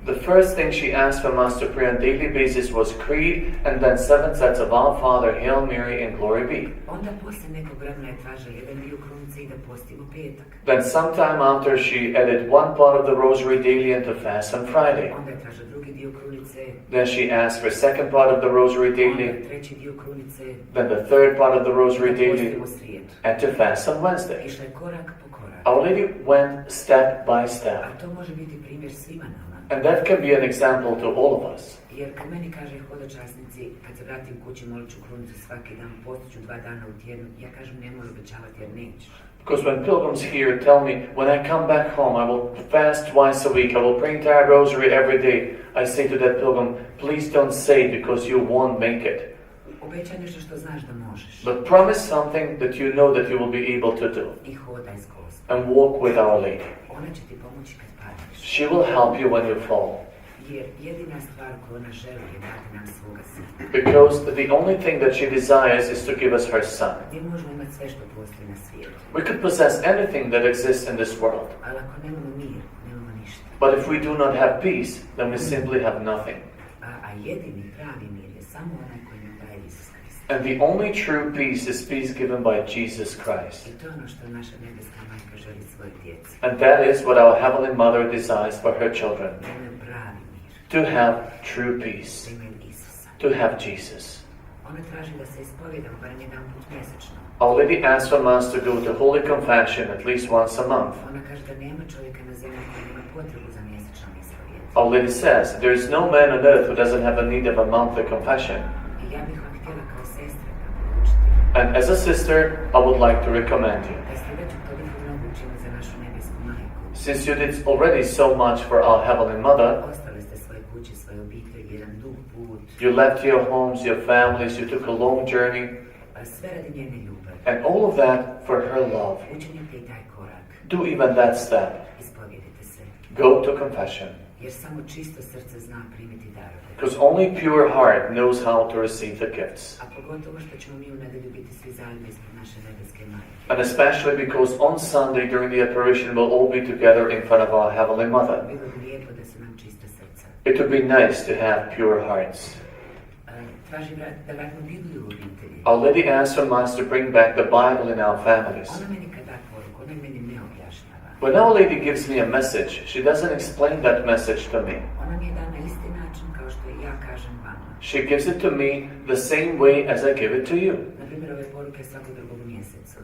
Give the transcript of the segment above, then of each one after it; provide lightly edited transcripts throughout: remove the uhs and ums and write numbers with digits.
The first thing she asked from us to pray on a daily basis was Creed and then 7 sets of Our Father, Hail Mary, and Glory Be. Then sometime after she added one part of the Rosary daily and to fast on Friday. Then she asked for second part of the Rosary daily, then the third part of the Rosary daily, and to fast on Wednesday. Our Lady went step by step. And that can be an example to all of us. Because when pilgrims here tell me, when I come back home, I will fast twice a week, I will pray entire rosary every day, I say to that pilgrim, please don't say it because you won't make it. But promise something that you know that you will be able to do. And walk with Our Lady. She will help you when you fall. Because the only thing that she desires is to give us her Son. We could possess anything that exists in this world. But if we do not have peace, then we simply have nothing. And the only true peace is peace given by Jesus Christ. And that is what our Heavenly Mother desires for her children. To have true peace. To have Jesus. Our Lady asks from us to go to Holy Confession at least once a month. Our Lady says, there is no man on earth who doesn't have a need of a monthly confession. And as a sister, I would like to recommend you. Since you did already so much for our Heavenly Mother, you left your homes, your families, you took a long journey, and all of that for her love. Do even that step. Go to confession. Because only pure heart knows how to receive the gifts. And especially because on Sunday during the apparition we'll all be together in front of our Heavenly Mother. It would be nice to have pure hearts. Our Lady asks from us to bring back the Bible in our families. When Our Lady gives me a message, she doesn't explain that message to me. She gives it to me the same way as I give it to you.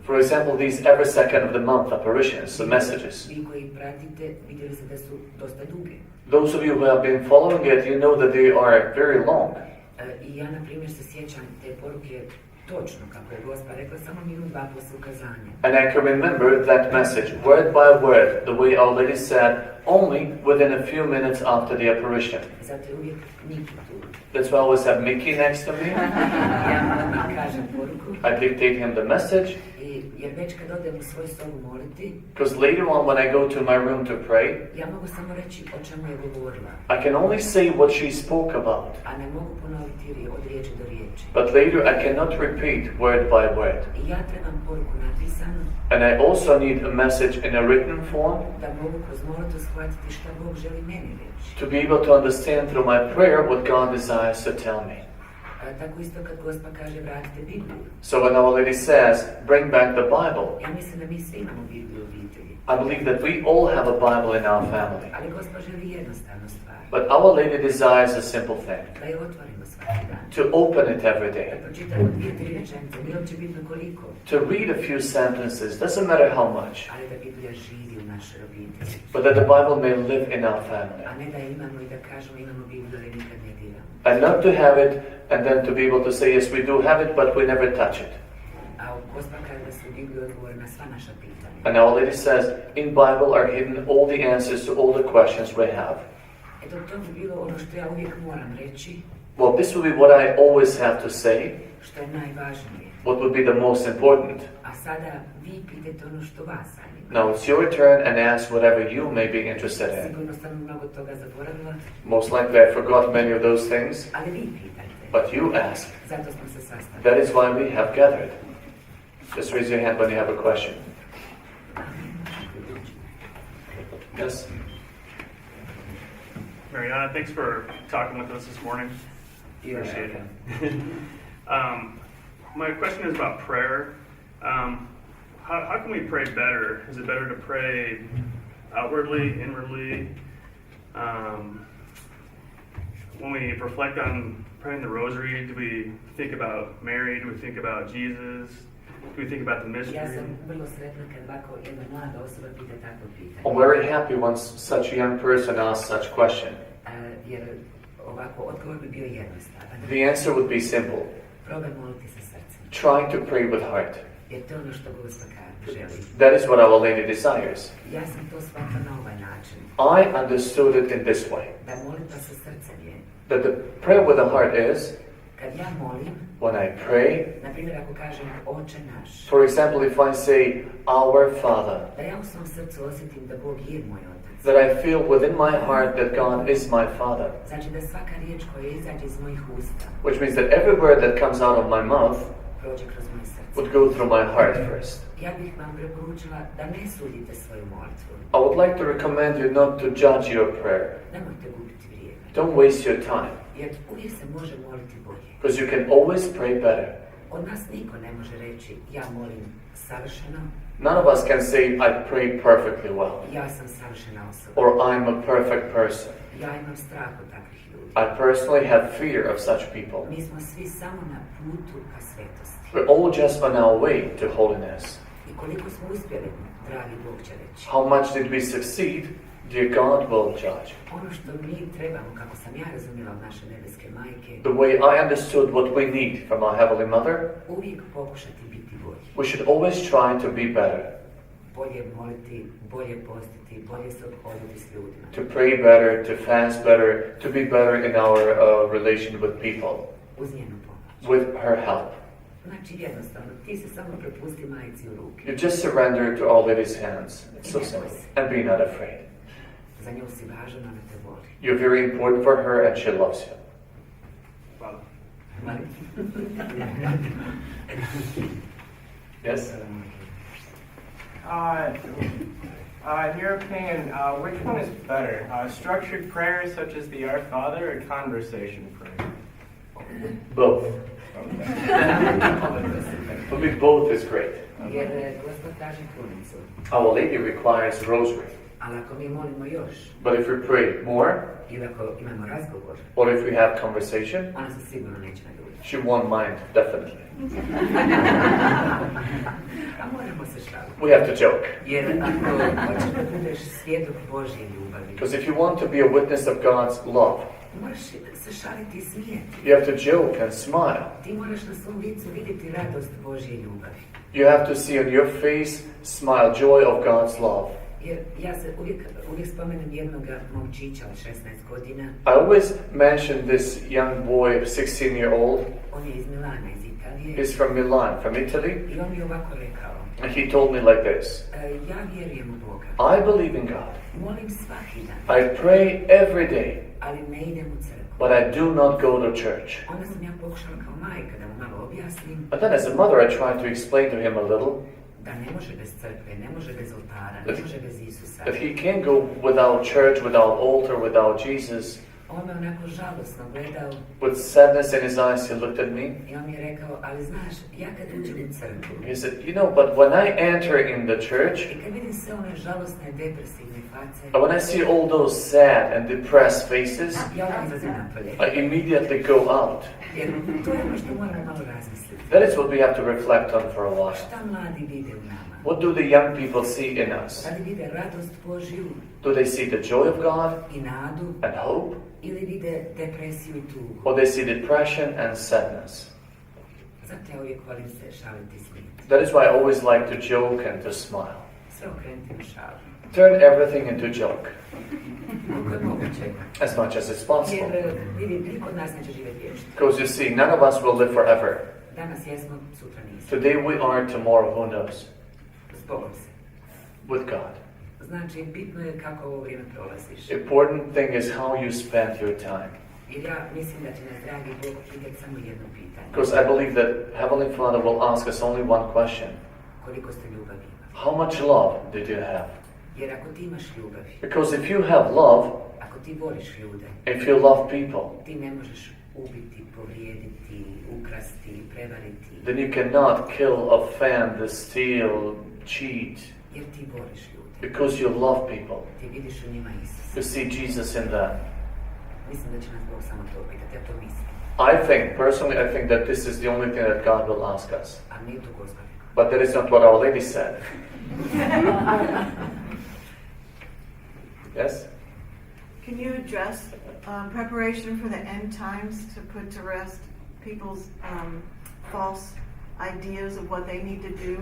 For example, these every second of the month apparitions, the messages. Those of you who have been following it, you know that they are very long. And I can remember that message, word by word, the way Our Lady said, only within a few minutes after the apparition. That's why I always have Mickey next to me. I dictate him the message. Because later on when I go to my room to pray, I can only say what she spoke about. But later I cannot repeat word by word. And I also need a message in a written form to be able to understand through my prayer what God desires to tell me. So when Our Lady says, bring back the Bible, I believe that we all have a Bible in our family. But Our Lady desires a simple thing. To open it every day. To read a few sentences, doesn't matter how much. But that the Bible may live in our family. And not to have it and then to be able to say, yes, we do have it, but we never touch it. And Our Lady says, in Bible are hidden all the answers to all the questions we have. Well, this will be what I always have to say. What would be the most important. Now it's your turn and ask whatever you may be interested in. Most likely I forgot many of those things. But you ask. That is why we have gathered. Just raise your hand when you have a question. Yes. Mirjana, thanks for talking with us this morning. Appreciate it. My question is about prayer. How can we pray better? Is it better to pray outwardly, inwardly? When we reflect on praying the rosary, do we think about Mary? Do we think about Jesus? Do we think about the mystery? I'm very happy when such a young person asks such a question. The answer would be simple. Trying to pray with heart. That is what Our Lady desires. I understood it in this way. That the prayer with the heart is, when I pray, for example, if I say, Our Father, that I feel within my heart that God is my Father. Which means that every word that comes out of my mouth would go through my heart first. I would like to recommend you not to judge your prayer. Don't waste your time. Because you can always pray better. None of us can say, I pray perfectly well. Or I'm a perfect person. I personally have fear of such people. We're all just on our way to holiness. How much did we succeed? Dear God will judge. The way I understood what we need from our Heavenly Mother, we should always try to be better. To pray better, to fast better, to be better in our relation with people. With her help. You just surrender to Our Lady's hands. It's so simple. And be not afraid. You're very important for her and she loves you. Yes? In your opinion, which one is better? Structured prayer such as the Our Father or conversation prayer? Both. For me, both is great. Our Lady requires rosary. But if we pray more, or if we have conversation, she won't mind, definitely. We have to joke. Because if you want to be a witness of God's love, you have to joke and smile. You have to see on your face, smile, joy of God's love. I always mention this young boy, 16-year-old. He's from Milan, from Italy. And he told me like this. I believe in God. I pray every day. But I do not go to church. But then as a mother, I tried to explain to him a little that he can't go without church, without altar, without Jesus. With sadness in his eyes, he looked at me. He said, you know, but when I enter in the church, when I see all those sad and depressed faces, I immediately go out. That is what we have to reflect on for a while. What do the young people see in us? Do they see the joy of God and hope? Or they see depression and sadness? That is why I always like to joke and to smile. Turn everything into joke. As much as it's possible. Because you see, none of us will live forever. Today we are, tomorrow who knows? With God. Important thing is how you spend your time. Because I believe that Heavenly Father will ask us only one question. How much love did you have? Jer ako ti imaš ljubav, Because if you have love, ako ti voliš ljude, if you love people, ti ne možeš ubiti, povrijediti, ukrasti, prevariti, then you cannot kill, offend, steal, cheat, jer ti voliš ljude. because you love people. Ti vidiš u njima Isusa. You see Jesus in them. Mislim da će nas Bog samo to pitati, ja to mislim. Personally, I think that this is the only thing that God will ask us. A nije to Gospod. But that is not what Our Lady said. Yes? Can you address preparation for the end times to put to rest people's false ideas of what they need to do?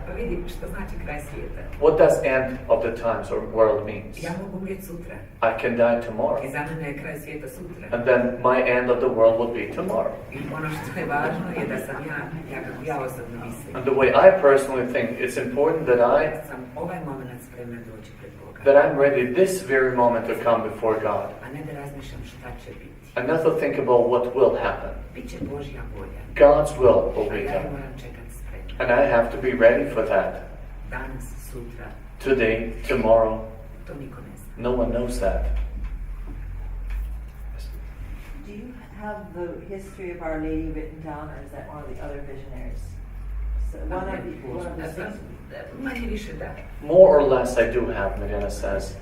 Pa vidi, što znači kraj svijeta? What does end of the times or world means? Ja mogu umrijeti sutra. I can die tomorrow. I za mene je kraj svijeta sutra. And then my end of the world will be tomorrow. I ono što je važno je da sam ja osobno mislim. And the way I personally think, it's important that Sam ovaj moment spreman doći pred Boga. that I'm ready this very moment to come before God. A ne da razmišljam šta će biti. And not to think about what will happen. Biće Božja volja. God's will will A be ja done. moram čekati spreman. And I have to be ready for that. Danas, sutra, Today, tomorrow, to niko ne zna. no one knows that. Do you have the history of Our Lady written down, or is that one of the other visionaries? So one of the things Manje više da. More or less, I do have, Mirjana says.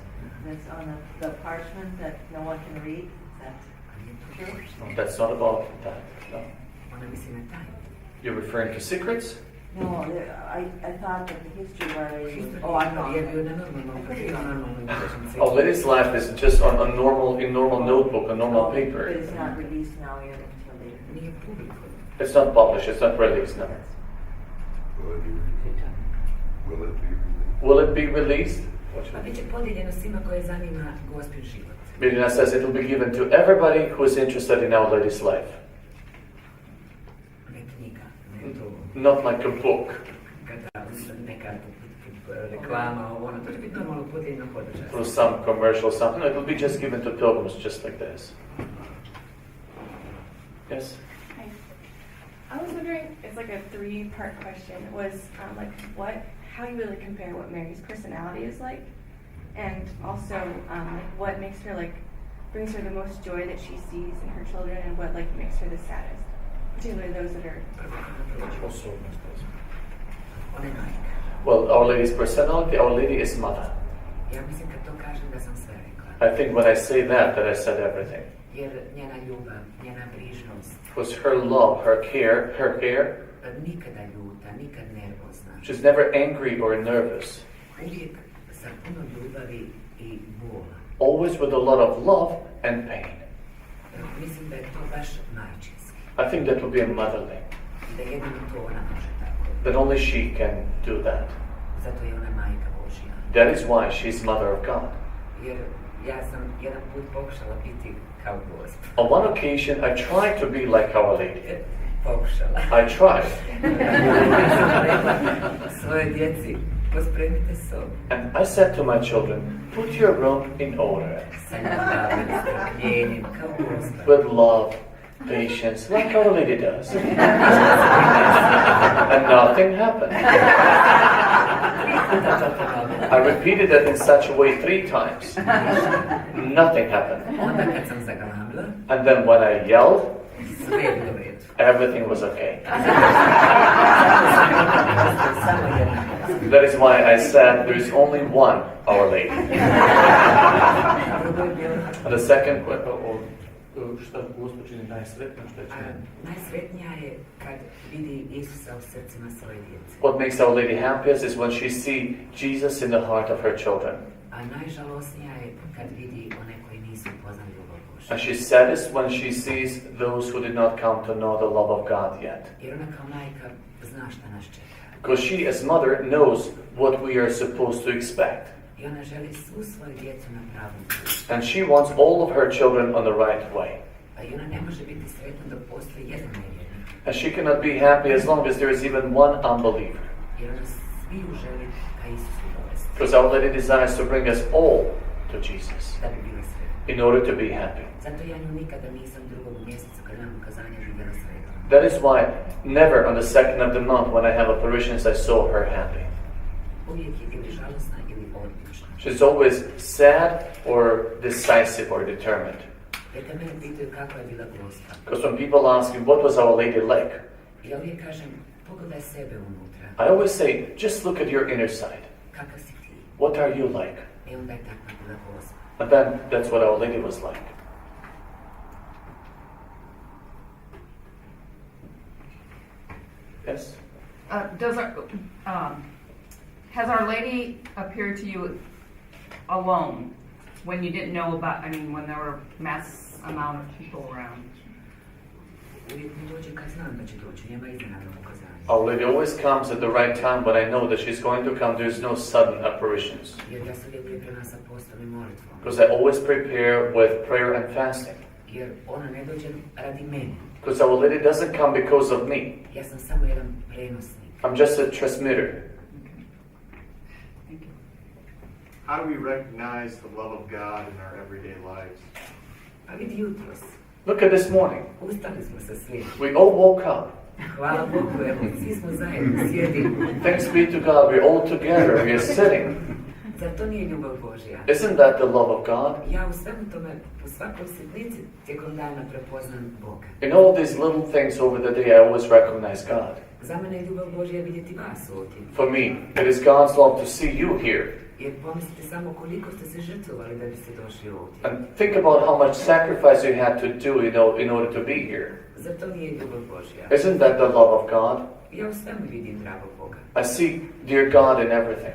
that's on the parchment that no one can read. Is that true? No, that's not about that. No. Ona misli na tajnu. You're referring to secrets? No, I thought that the history of Our Lady was. Oh, I know. Je bio na normalnom počinci. Our Lady's life is just on a normal notebook, a normal paper. But it's not released now yet until later. Nije publiko. It's not published, it's not released now. Will it be released? Pa bit će podijeljeno svima koje zanima Gospin život. Mirjana says it will be given to everybody who is interested in Our Lady's life. Ne knjiga, ne to. Not like a book. Kada neka reklama, ono, to će biti normalno podijeljeno podržaj. Through some commercial something. No, it will be just given to pilgrims just like this. Yes? Hi. I was wondering, it's like a three-part question. It was how you really compare what Mary's personality is like, and also what makes her brings her the most joy that she sees in her children, and what makes her the saddest, particularly those that are. Ona je majka. Well, Our Lady's personality, Our Lady is mother. Ja mislim kad to kažem da sam sve rekla. I think when I say that I said everything. Jer njena ljubav, njena brižnost. Because her love, her care, Nikada ljuta, nikad nervozna. she's never angry or nervous. Uvijek sa puno ljubavi i bola. Always with a lot of love and pain. Mislim da je to baš majčinski. I think that would be a motherly. Da jedino to ona može tako. That only she can do that. Zato je ona majka Božja. That is why she's mother of God. Jer ja sam jedan put pokušala biti kao Gospa. On one occasion, I tried to be like Our Lady. Pokušala. I tried. Svoje djeci, pospremite sobu. And I said to my children, put your room in order. Sa ljubavim, strpljenjem, kao Gospa. With love, patience, like Our Lady does. And nothing happened. I repeated that in such a way 3 times. Nothing happened. Onda kad sam zagalamila, And then when I yelled, sve je bilo u redu. everything was okay. Samo jedna. That is why I said there is only one Our Lady. Drugo je bilo, And the second question, najsretnija je kad vidi Isusa u srcima svoje djece. what makes Our Lady happiest is when she sees Jesus in the heart of her children. A najžalosnija je kad vidi one koji nisu upoznali ljubav Božju. And she's saddest when she sees those who did not come to know the love of God yet. Jer ona kao majka zna šta nas čeka. Because she as mother knows what we are supposed to expect. I ona želi svu svoju djecu na pravom putu. And she wants all of her children on the right way. A i ona ne može biti sretna dok postoji jedan nevjernik. And she cannot be happy as long as there is even one unbeliever. Jer ona sviju želi ka Isusu dovesti. Because Our Lady desires to bring us all to Jesus. Da bi bila sretna. in order to be happy. Zato ja nju nikada nisam drugog mjeseca kad imam ukazanja vidjela sretno. That is why never on the second of the month when I have apparitions I saw her happy. Uvijek je ili žalosna ili odlična. She's always sad or decisive or determined. Jer kad mene pitaju kako je bila Gospa, Because when people ask me, what was Our Lady like? ja uvijek kažem, pogledaj sebe unutra. I always say, just look at your inner side. Kakav si ti? What are you like? I onda je takva bila Gospa. And then that's what Our Lady was like. Yes? Has Our Lady appeared to you alone when you didn't know about, when there were mass amount of people around? Uvijek mi dođe kad znam da će doći, nema iznenadnog ukazanja. Our Lady always comes at the right time when I know that she's going to come. There's no sudden apparitions. Jer ja se uvijek pripremam sa postom i molitvom. Because I always prepare with prayer and fasting. Jer ona ne dođe radi mene. Because Our Lady doesn't come because of me. Ja sam samo jedan prenosnik. I'm just a transmitter. Thank you. How do we recognize the love of God in our everyday lives? Pa vidi jutros. Look at this morning. Ustali smo se svi. We all woke up. Hvala Bogu, evo, svi smo zajedno, sjedimo. Thanks be to God, we're all together, we're sitting. Zar to nije ljubav Božja? Isn't that the love of God? Ja u svemu tome, u svakoj sitnici, tijekom dana prepoznam Boga. In all these little things over the day, I always recognize God. Za mene je ljubav Božja vidjeti vas ovdje. For me, it is God's love to see you here. Jer pomislite samo koliko ste se žrtvovali da biste došli ovdje. And think about how much sacrifice you had to do, in order to be here. Zar to nije ljubav Božja? Isn't that the love of God? Ja u svemu vidim dragog Boga. I see dear God in everything.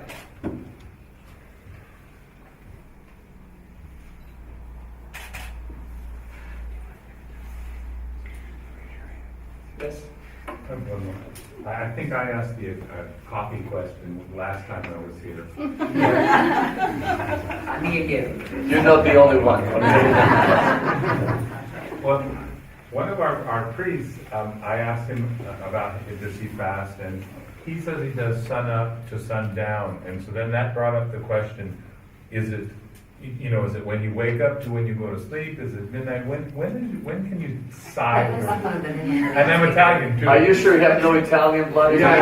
Yes? I think I asked you a coffee question last time I was here. A nije vjerujem. You're not the only one. Well, one of our priests, I asked him about does he fast, and he says he does sun up to sun down, and so then that brought up the question: is it when you wake up to when you go to sleep? Is it midnight? When can you sigh? And I'm Italian too. Are you sure you have no Italian blood? Yeah.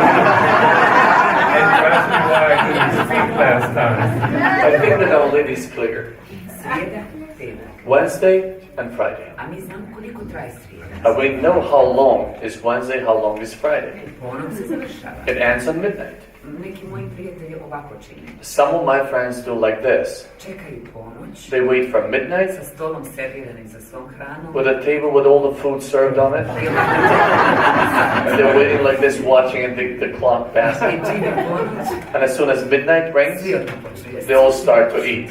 And you asked me why I couldn't speak last time. I think that Our Lady's clear. Srijeda, petak. Wednesday and Friday. A mi znamo koliko traje srijeda. And we know how long is Wednesday, how long is Friday. Ponovno se završava. It ends on midnight. Neki moji prijatelji ovako čine. Some of my friends do like this. Čekaju ponoć. They wait for midnight Sa stolom serviranim sa svom hranom. with a table with all the food served on it. And they're waiting like this, watching and the clock passing. I čine ponoć. And as soon as midnight rings, Svi odmah počnu jesti. they all start to eat.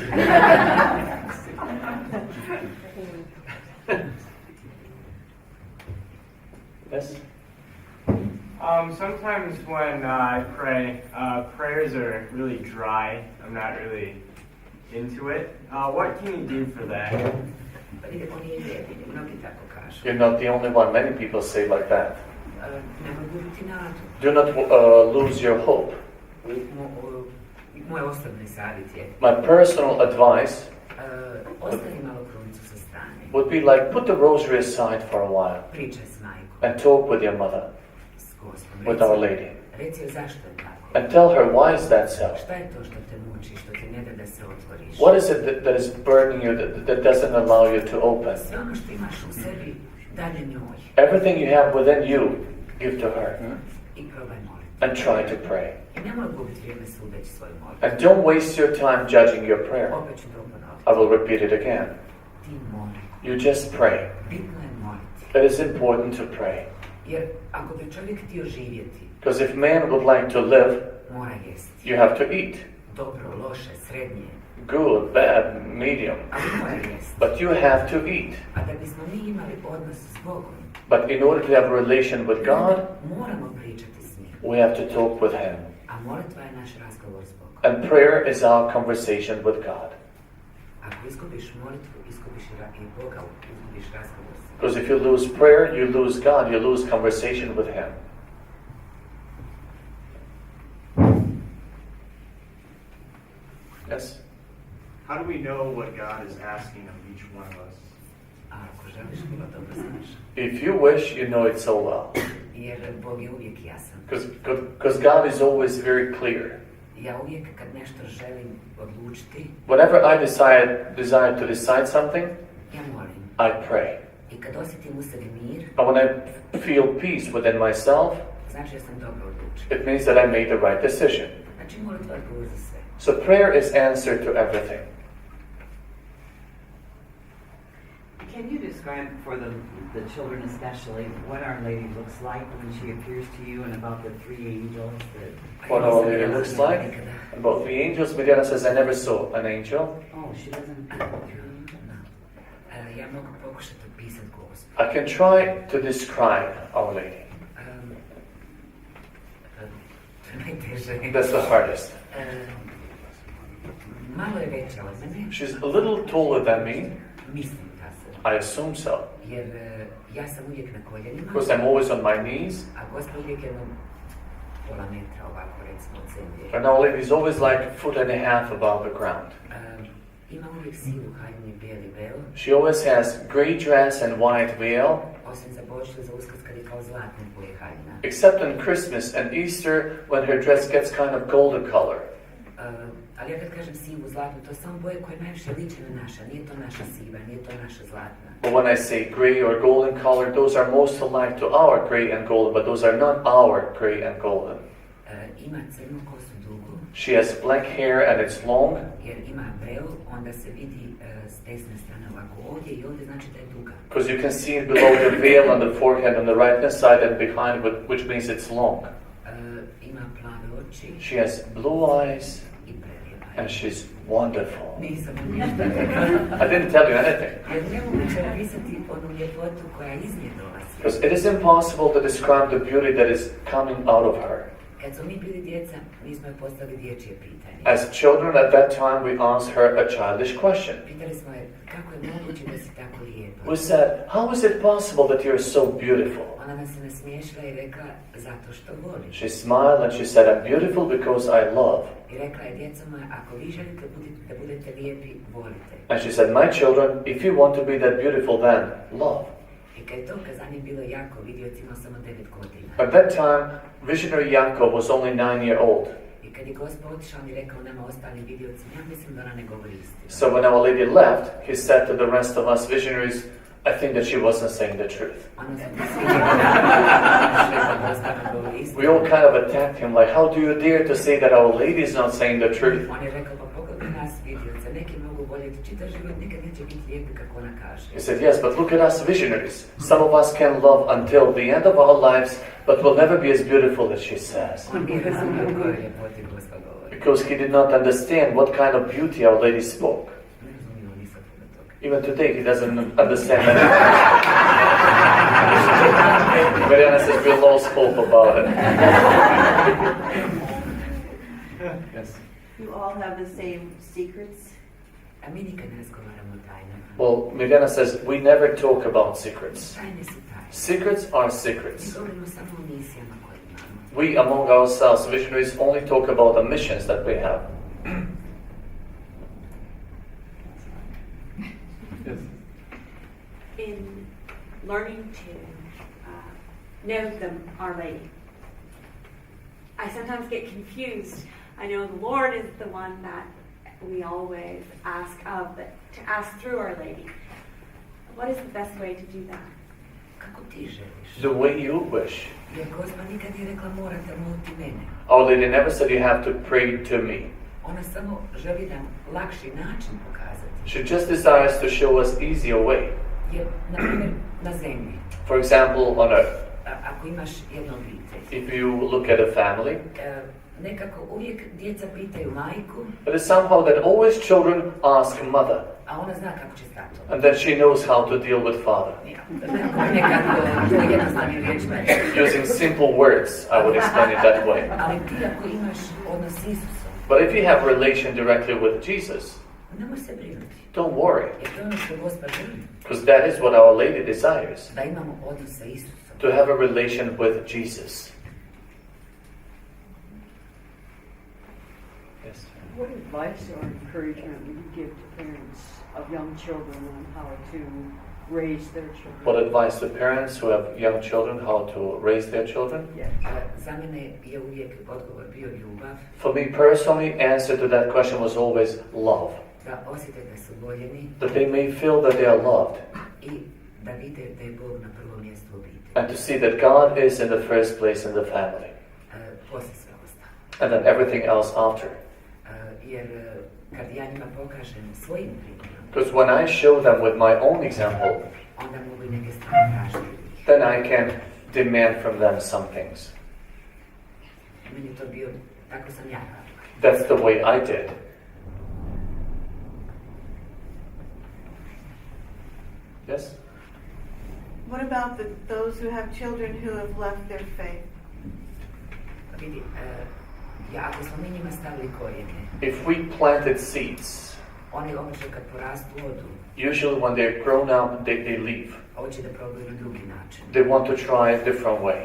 Yes? Sometimes when I pray, prayers are really dry. I'm not really into it. What can you do for that? Pa vidite, on je jedini, mnogi tako kažu. You're not the only one. Many people say like that. Nemoj gubiti nadu. Do not lose your hope. Moj osobni savjet je, My personal advice ostavi malo krunicu sa strane. would be like, put the rosary aside for a while Pričaj s majkom, and talk with your mother, s Gospom. with Our Lady. Reci joj zašto je tako. And tell her, why is that so? Šta je to što te muči, što ti ne da da se otvoriš? What is it that is burning you, that doesn't allow you to open? Sve ono što imaš u sebi, dalje njoj. Everything you have within you, give to her. I probaj moliti. And try to pray. I nemoj gubiti vrijeme sudeći svoju molitvu. And don't waste your time judging your prayer. Opet ću to ponoviti. I will repeat it again. Ti moli. You just pray. Bitno je moliti. It is important to pray. Jer ako bi čovjek htio živjeti, Because if man would like to live, mora jesti. you have to eat. Dobro, loše, srednje. Good, bad, medium. Ali mora jesti. But you have to eat. A da bismo mi imali odnos s Bogom, But in order to have a relation with God, moramo pričati s njim. we have to talk with Him. A molitva je naš razgovor s Bogom. And prayer is our conversation with God. Ako izgubiš molitvu, izgubiš i Boga, izgubiš razgovor s njim. Because if you lose prayer, you lose God, you lose conversation with Him. Yes? How do we know what God is asking of each one of us? A ako želiš, bilo dobro znaš. If you wish, you know it so well. Jer Bog je uvijek jasan. Because God is always very clear. Ja uvijek kad nešto želim odlučiti, Whenever I desire to decide something, ja molim. I pray. I kad osjetim u sebi mir, And when I feel peace within myself, znači da sam dobro odlučio. it means that I made the right decision. Znači molitva je odgovor za sve. So prayer is answer to everything. Can you describe for the children especially what Our Lady looks like when she appears to you and about the three angels that... What Our Lady looks like? About the angels, Mirjana says, I never saw an angel. Oh, she doesn't... Ja mogu pokušati opisati Gospu. I can try to describe Our Lady. That's the hardest. Malo je veća od mene. She's a little taller than me. Mislim da se. I assume so. Jer ja sam uvijek na koljenima. Because I'm always on my knees. A Gospa uvijek jedno pola metra ovako recimo od zemlje. And Our Lady is always like a foot and a half above the ground. Ima uvijek sivu haljinu i bijeli vel. She always has grey dress and white veil. Osim za Božić, za Uskrs kad je kao zlatne boje haljina. Except on Christmas and Easter when her dress gets kind of golden color. Ali ja kad kažem sivu, zlatnu, to samo boje koje najviše liče na naša. Nije to naša siva, nije to naša zlatna. But when I say grey or golden color, those are most alike to our grey and golden, but those are not our grey and golden. Ima crnu kosu dugu. She has black hair and it's long. Jer ima vel, onda se vidi s desne strane ovako ovdje i ovdje, znači da je duga. Because you can see it below the veil on the forehead on the right hand side and behind, which means it's long. Ima plave oči. She has blue eyes. And she's wonderful. I didn't tell you anything. Because it is impossible to describe the beauty that is coming out of her. As children at that time, we asked her a childish question. We said, how is it possible that you're so beautiful? She smiled and she said, I'm beautiful because I love. And she said, my children, if you want to be that beautiful, then love. At that time, visionary Janko was only 9 years old. So when Our Lady left, he said to the rest of us visionaries, I think that she wasn't saying the truth. We all kind of attacked him, like, how do you dare to say that Our Lady is not saying the truth? He said, yes, but look at us visionaries. Some of us can love until the end of our lives, but will never be as beautiful as she says. Because he did not understand what kind of beauty Our Lady spoke. Even today, he doesn't understand anything. Mirjana says we lost hope about it. Yes. You all have the same secrets? Well, Mirjana says we never talk about secrets. Secrets are secrets. We among ourselves, visionaries, only talk about the missions that we have. Yes. In learning to know Our Lady, I sometimes get confused. I know the Lord is the one that we always ask of, but to ask through Our Lady. What is the best way to do that? The way you wish. Our Lady never said you have to pray to me. She just desires to show us easier way. For example, on earth. If you look at a family, it is somehow that always children ask mother. And then she knows how to deal with father. Using simple words, I would explain it that way. But if you have a relation directly with Jesus, don't worry. Because that is what Our Lady desires. To have a relation with Jesus. Yes. What advice or encouragement would you give to parents of young children on how to raise their children? What advice to parents who have young children, how to raise their children? Yes. Za mene je uvijek odgovor bio ljubav. For me personally, answer to that question was always love. Da osjete da su voljeni. That they may feel that they are loved. I da vide da je Bog na prvom mjestu obitelji. And to see that God is in the first place in the family. Poslije sve ostalo. And then everything else after. Jer kad ja njima pokažem svojim primjerom. Because when I show them with my own example, onda mogu i neke stvari tražiti. then I can demand from them some things. Meni to bio, tako sam ja radila. That's the way I did. Yes? What about those who have children who have left their faith? Vidi, ja, ako smo mi njima stavili korijene, If we planted seeds, oni obično kad porastu odu, usually when they're grown up, they leave. hoće da probaju na drugi način. They want to try a different way.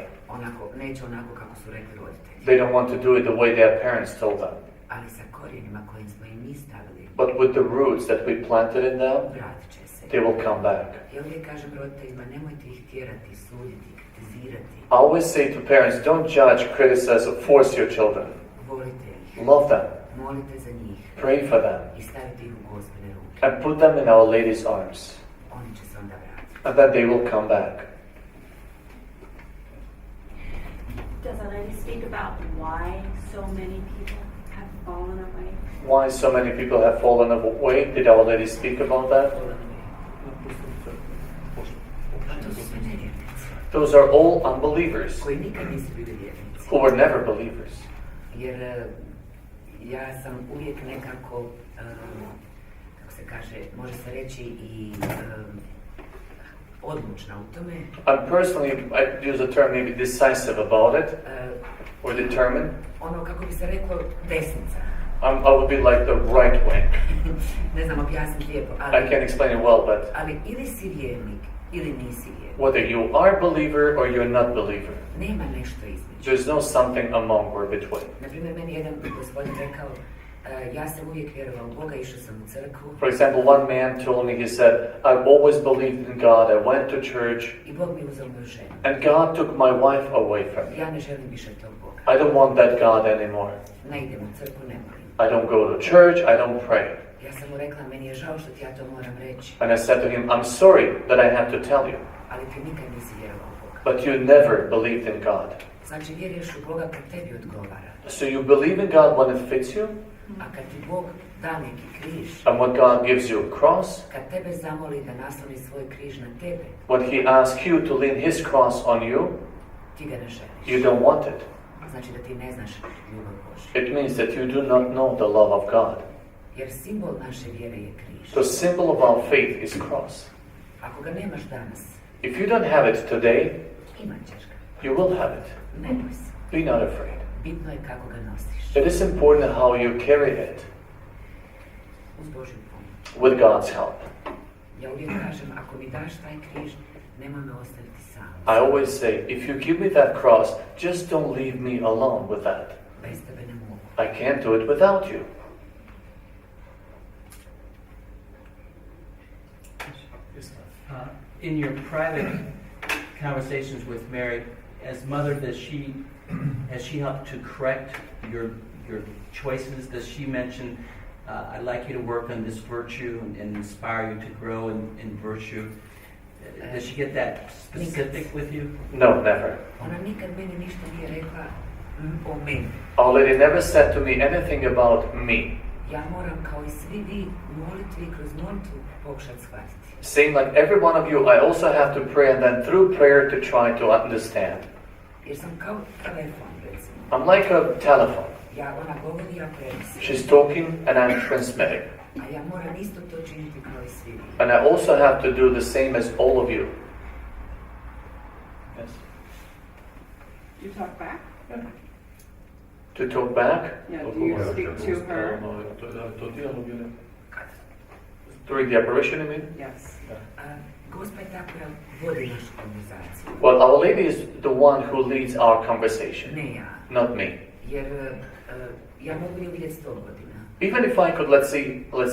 Neće onako kako su rekli roditelji. They don't want to do it the way their parents told them. Ali sa korijenima kojim smo im mi stavili, But with the roots that we planted in them, vratit će se. they will come back. Ja uvijek kažem roditeljima, nemojte ih tjerati, suditi, kritizirati. I always say to parents, don't judge, criticize, or force your children. Volite ih. Love them. Molite za njih. Pray for them. I stavite ih u Gospine ruke. And put them in Our Lady's arms. Oni će se onda vratiti. And then they will come back. Does Our Lady speak about why so many people have fallen away? Why so many people have fallen away? Did Our Lady speak about that? Those are all unbelievers Koji nikad nisu bili vjernici. who were never believers. Jer ja sam uvijek nekako, kako se kaže, može se reći i odlučna u tome. I'm personally, I use the term maybe decisive about it, or determined. Ono kako bi se reklo desnica. I would be like the right wing. Ne znam objasniti lijepo, I can't explain it well, but ali ili si vjernik, ili nisi vjernik. whether you are a believer or you're not a believer, Nema nešto između. there's no something among or between. Naprimjer, meni jedan gospodin rekao, ja sam uvijek vjerovao u Boga, išao sam u crkvu. For example, one man told me, he said, I've always believed in God, I went to church, I Bog mi uzeo moju ženu. and God took my wife away from me. Ja ne želim više tog Boga. I don't want that God anymore. Ne idem u crkvu, ne molim. I don't go to church, I don't pray. Ja sam mu rekla, meni je žao što ti ja to moram reći, And I said to him, I'm sorry that I have to tell you, ali ti nikad nisi vjerovao u Boga. but you never believed in God. Znači, vjeruješ u Boga kad tebi odgovara. So you believe in God when it fits you, A kad ti Bog da neki križ, and when God gives you a cross, kad tebe zamoli da nasloni svoj križ na tebe, when He asks you to lean His cross on you, ti ga ne želiš. you don't want it. Znači da ti ne znaš ljubav Božju. It means that you do not know the love of God. Jer simbol naše vjere je križ. The symbol of our faith is cross. Ako ga nemaš danas, If you don't have it today, imat ćeš ga. you will have it. Ne boj se. Be not afraid. Bitno je kako ga nosiš. It is important how you carry it Uz Božju pomoć. with God's help. Ja uvijek kažem, ako mi daš taj križ, nema me ostaviti sam. I always say, if you give me that cross, just don't leave me alone with that. Bez tebe ne mogu. I can't do it without you. In your private conversations with Mary, as mother, has she helped to correct your choices? Does she mention, I'd like you to work on this virtue and inspire you to grow in virtue? Does she get that specific with you? No, never. Ona nikad meni ništa nije rekla o meni. Our Lady never said to me anything about me. Ja moram kao i svi vi molitvi kroz molitvu pokušati shvatiti. Same like every one of you, I also have to pray and then through prayer to try to understand. Jer sam kao telefon, recimo. I'm like a telephone. Ja, ona govori, ja prenosim. She's talking and I'm transmitting. A ja moram isto to činiti kao i svi vi. And I also have to do the same as all of you. Yes. You talk back? To talk back? Yeah, do you speak to her? During the apparition, you mean? Yes. Gospa je ta koja vodi našu konverzaciju. Well, Our Lady is the one who leads our conversation. Ne ja. not me. Jer ja mogu nju vidjeti 100 godina. Even if I could, let's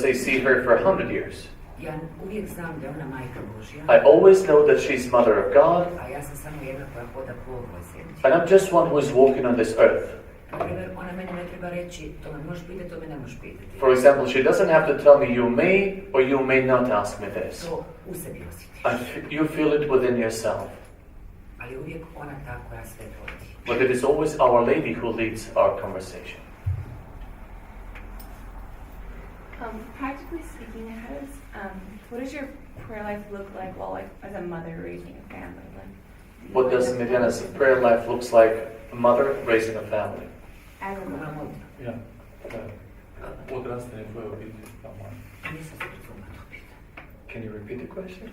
say, see her for 100 years, Ja uvijek znam da je ona majka Božja. I always know that she's Mother of God, A ja sam samo jedna koja hoda po ovoj zemlji. and I'm just one who is walking on this earth. Na primjer, ona meni ne treba reći, to me možeš pitati, to me ne možeš pitati. For example, she doesn't have to tell me you may or you may not ask me this. To u sebi osjetiš. You feel it within yourself. Ali uvijek ona ta koja sve vodi. But it is always Our Lady who leads our conversation. Practically speaking, what does your prayer life look like while, like, as a mother raising a family? Like, What does Mirjana's prayer life looks like a mother raising a family? as a mother? Yeah. Can you repeat the question?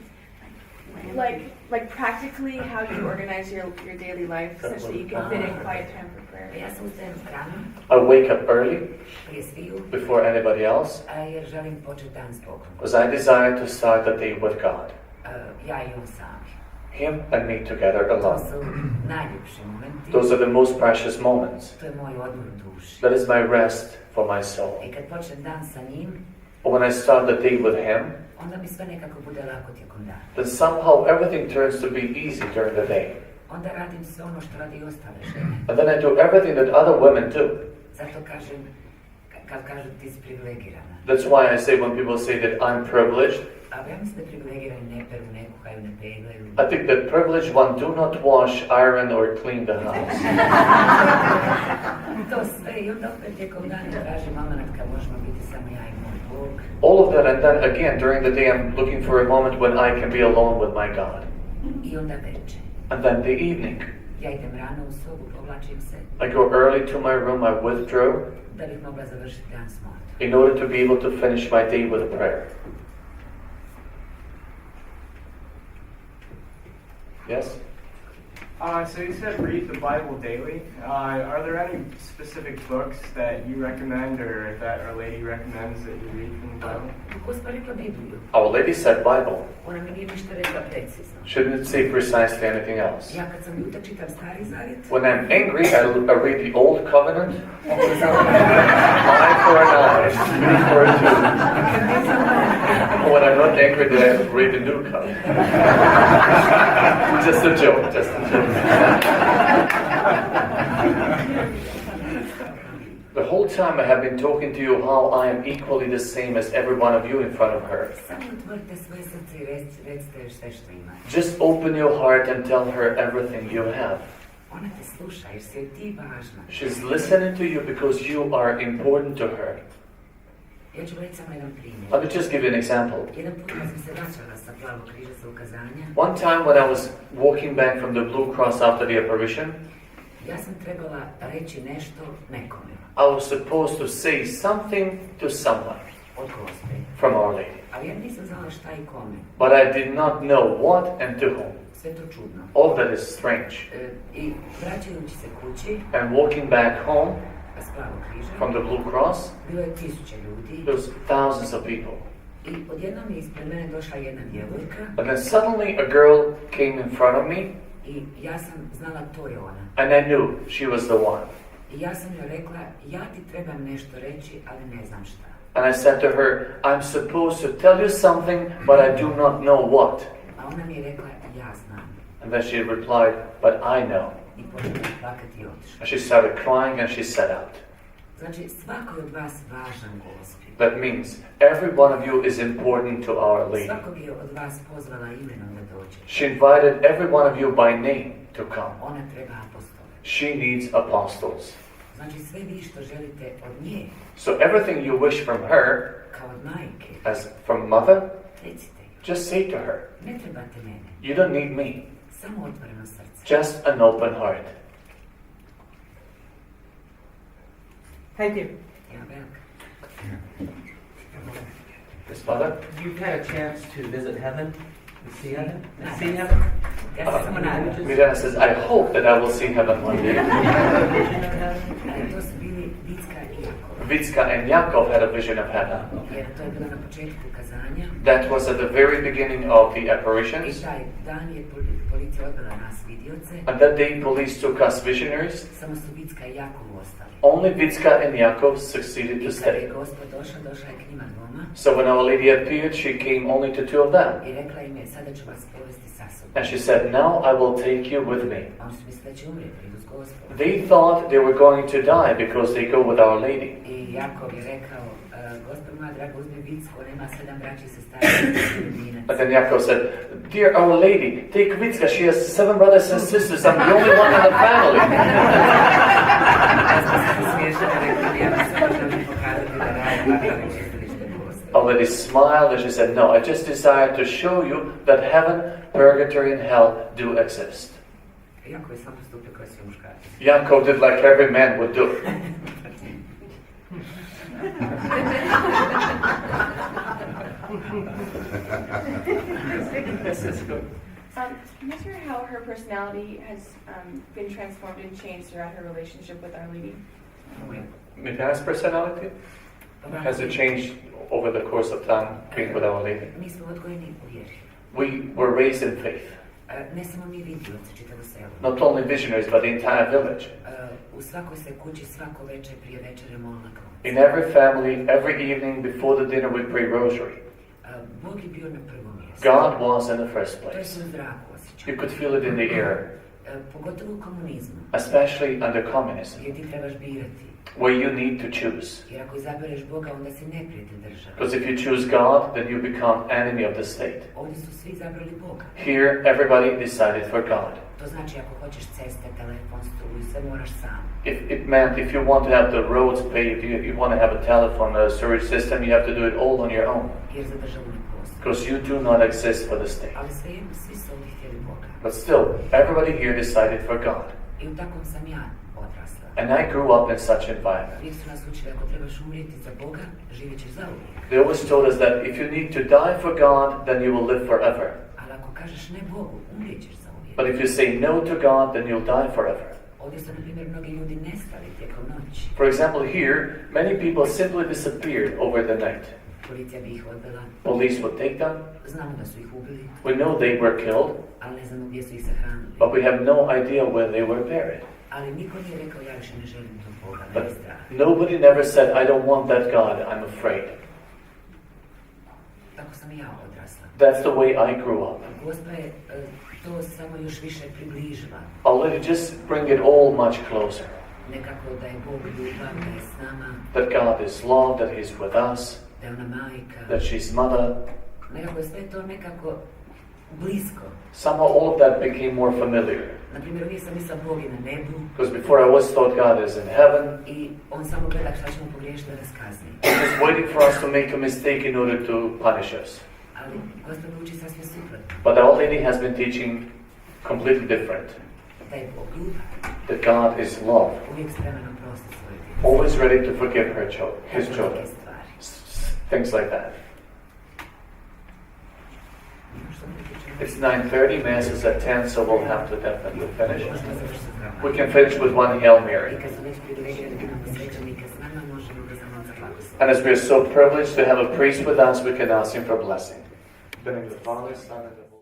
Like practically how you organize your daily life such that you can fit in quiet time for prayer. Ja sam ustajem rano, I wake up early prije sviju, before anybody else jer želim početi dan s Bogom. because I desire to start the day with God. Ja i on sami. Him and me together To alone. su najljepši momenti. Those are the most precious moments. To je moj odmor duši. That is my rest for my soul. I kad počnem dan sa njim, When I start the day with Him, onda mi sve nekako bude lako tijekom dana. then somehow everything turns to be easy during the day. Onda radim sve ono što radi i ostale žene. And then I do everything that other women do. Zato kažem, kad kažu ti si privilegirana. That's why I say when people say that I'm privileged, A ja mislim da privilegirani ne peru, ne kuhaju, ne peglaju. I think that privileged one do not wash, iron or clean the house. To sve i onda opet tijekom dana tražim momenat kad možemo biti samo ja i moj Bog. All of that, and then again during the day I'm looking for a moment when I can be alone with my God. I onda večer. And then the evening. Ja idem rano u sobu, povlačim se, I go early to my room, I withdraw da bih mogla završiti dan s molitvom. in order to be able to finish my day with a prayer. Yes? So you said read the Bible daily. Are there any specific books that you recommend or that Our Lady recommends that you read from the Bible? Gospa rekla Bibliju. Our Lady said Bible. Ona mi nije ništa rekla precizno. Shouldn't it say precisely anything else? Ja kad sam ljuta čitam Stari Zavjet. When I'm angry, I read the Old Covenant. Eye for an eye, tooth for a tooth. When I'm not angry, then I read the New Covenant. Just a joke, just a joke. The whole time I have been talking to you how I am equally the same as every one of you in front of her. Samo otvorite svoje srce i recite sve što imate. Just open your heart and tell her everything you have. Ona te sluša jer si joj ti važna. She's listening to you because you are important to her. Ja ću reći samo jedan primjer. Let me just give you an example. Jedan put kad sam se vraćala sa Plavog križa sa ukazanja, One time when I was walking back from the Blue Cross after the apparition, ja sam trebala reći nešto nekome. I was supposed to say something to someone Od Gospe. from Our Lady. Ali ja nisam znala šta i kome. But I did not know what and to whom. Sve to čudno. All that is strange. I vraćajući se kući, And walking back home s Plavog križa, from the Blue Cross, bilo je 1000 ljudi. there was thousands of people. I odjednom je ispred mene došla jedna djevojka. And then suddenly a girl came in front of me, I ja sam znala to je ona. and I knew she was the one. I ja sam joj rekla, ja ti trebam nešto reći, ali ne znam šta. And I said to her, I'm supposed to tell you something, but I do not know what. A ona mi je rekla, ja znam. And then she replied, but I know. I počela plakati i otišla. And she started crying and she set out. Znači, svako je od vas važan Gospi. That means every one of you is important to Our Lady. Svakog je od vas pozvala imenom da dođe. She invited every one of you by name to come. Ona treba apostole. She needs apostles. Znači, sve vi što želite od nje, So everything you wish from her, kao od majke, as from mother, recite. just say to her. Ne trebate mene. You don't need me. Samo otvoreno srce. Just an open heart. Thank you. Ja, velika. Yes, Mother? You've had a chance to visit heaven, and see heaven, Nice. see heaven. Ja se samo nadam. Mirjana says, I hope that I will see heaven one day. Ali to su bili Vicka i Jakov. Vicka and Yakov had a vision of heaven. Jer to je bilo na početku kazanja. That was at the very beginning of the I apparitions. taj dan je policija odvela nas vidioce, And that day, police took us visionaries. samo su Vicka i Jakov ostali. Only Vicka and Yakov succeeded to I kada je stay. Gospod došla je k njima dvoma So when Our Lady appeared, she came only to two of them. i rekla im je, sada ću vas povesti sa sobom. And she said, now I will take you with me. Oni su mislili da će umrijeti, idu s Gospodom. They thought they were going to die because they go with Our Lady. I Jakov je rekao, Gospod moja draga, uzmi Vicku, ona ima 7 braći i sestara. But then Yaakov said, dear Our Lady, take Vicka, she has 7 brothers and sisters, I'm the only one in the family. Our Lady smiled and she said, no, I just desire to show you that heaven, purgatory and hell do exist. Yaakov did like every man would do. I'm not sure how her personality has been transformed and changed throughout her relationship with Our Lady. Mirjana's personality? Has it changed over the course of time being with Our Lady? Mi smo odgojeni u vjeri. We were raised in faith. Ne samo mi vidioci, čitavo selo. Not only visionaries, but the entire village. U svakoj se kući svako večer prije večere molila krunicu. In every family, every evening before the dinner, we pray rosary. Bog je bio na prvom mjestu. God was in the first To je place. se u zraku osjećao. You could feel it in the air, Pogotovo u komunizmu, especially under communism, gdje ti trebaš birati. where you need to choose. Jer ako izabereš Boga, onda si neprijatelj države. Because if you choose God, then you become enemy of the state. Ovdje su svi izabrali Boga. Here, everybody decided for God. To znači ako hoćeš ceste, telefon, struju, sve moraš sam. It meant if you want to have the roads paved, you want to have a telephone, a sewage system, you have to do it all on your own. Jer za državu ne postoji. Because you do not exist for the state. Ali svejedno, svi su ovdje htjeli Boga. But still, everybody here decided for God. I u takvom sam ja odrasla. And I grew up in such environment. Uvijek su nas učili, ako trebaš umrijeti za Boga, živjet ćeš zauvijek. They always told us that if you need to die for God, then you will live forever. Ali ako kažeš ne Bogu, umrijet ćeš zauvijek. But if you say no to God, then you'll die forever. Ovdje su, na primjer, mnogi ljudi nestali tijekom noći. For example, here, many people simply disappeared over the night. Policija bi ih odvela. Police would take them. Znamo da su ih ubili. We know they were killed, Ali ne znamo gdje su ih sahranili. but we have no idea where they were buried. Ali niko nije rekao, ja više ne želim tog Boga, But ne strah. nobody never said, I don't want that God, I'm afraid. Tako sam i ja odrasla. That's the way I grew up. Gospa je to samo još više približila. I'll let it just bring it all much closer. Nekako da je Bog ljubav, da je s nama, That God is love, that He's with us, da je ona majka. that she's mother. Nekako je sve to nekako blisko. Somehow all of that became more familiar. Na primjer, uvijek sam mislila Bog je na nebu. Because before I always thought God is in heaven. I on samo gleda šta ćemo pogriješiti da nas kazni. He's just waiting for us to make a mistake in order to punish us. Ali Gospod uči sasvim suprotno. But Our Lady has been teaching completely different. Da je Bog ljubav. That God is love. Uvijek spreman oprostiti svoje djece. Always ready to forgive His children. Things like that. It's 9:30, Mass is at 10, so we'll have to definitely finish. We can finish with one Hail Mary. And as we are so privileged to have a priest with us, we can ask him for blessing. In the name of the Father, Son, and the Holy Spirit.